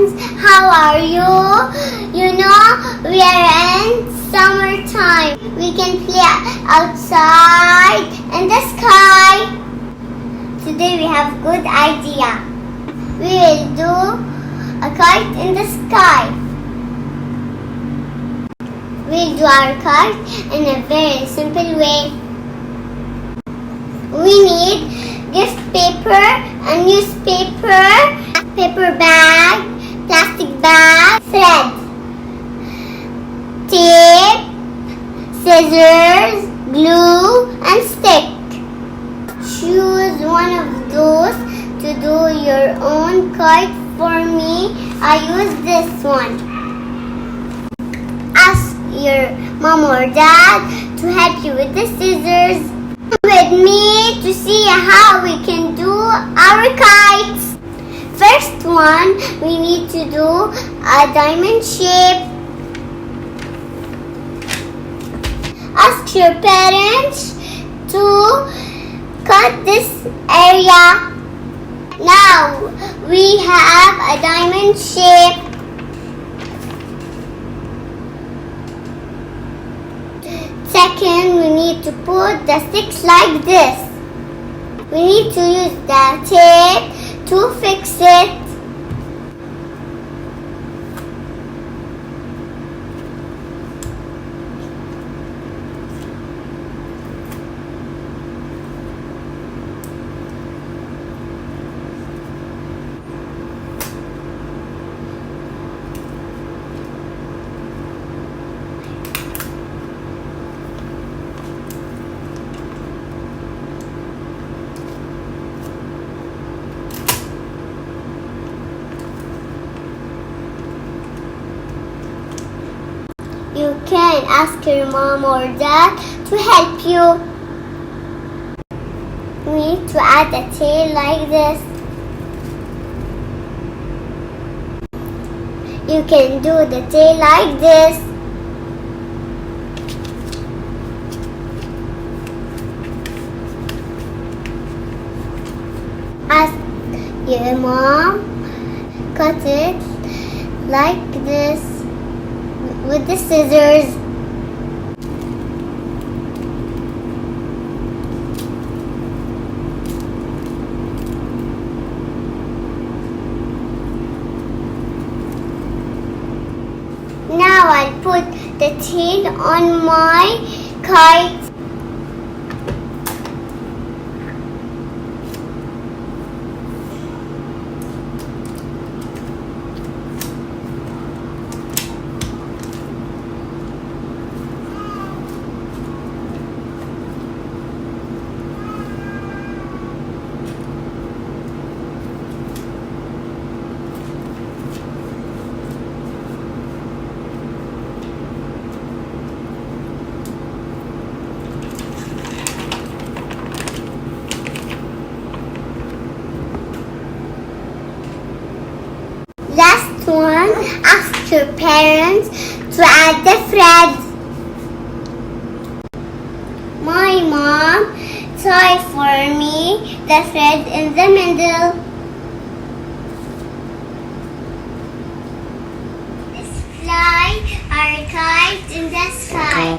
friends, how are you? You know, we are in summertime. We can play outside in the sky. Today we have good idea. We will do a kite in the sky. We'll do our kite in a very simple way. We need gift paper, a newspaper, paper bag, plastic bag, thread, tape, scissors, glue, and stick. Choose one of those to do your own kite. For me, I use this one. Ask your mom or dad to help you with the scissors. With me to see how we can do our kites. First one, we need to do a diamond shape. Ask your parents to cut this area. Now we have a diamond shape. Second, we need to put the sticks like this. We need to use the tape to fix it. You can ask your mom or dad to help you. We need to add a tail like this. You can do the tail like this. Ask your mom, cut it like this with the scissors. Now I'll put the tail on my kite. Last one, ask your parents to add the thread. My mom tied for me the thread in the middle. Let's fly our kite in the sky.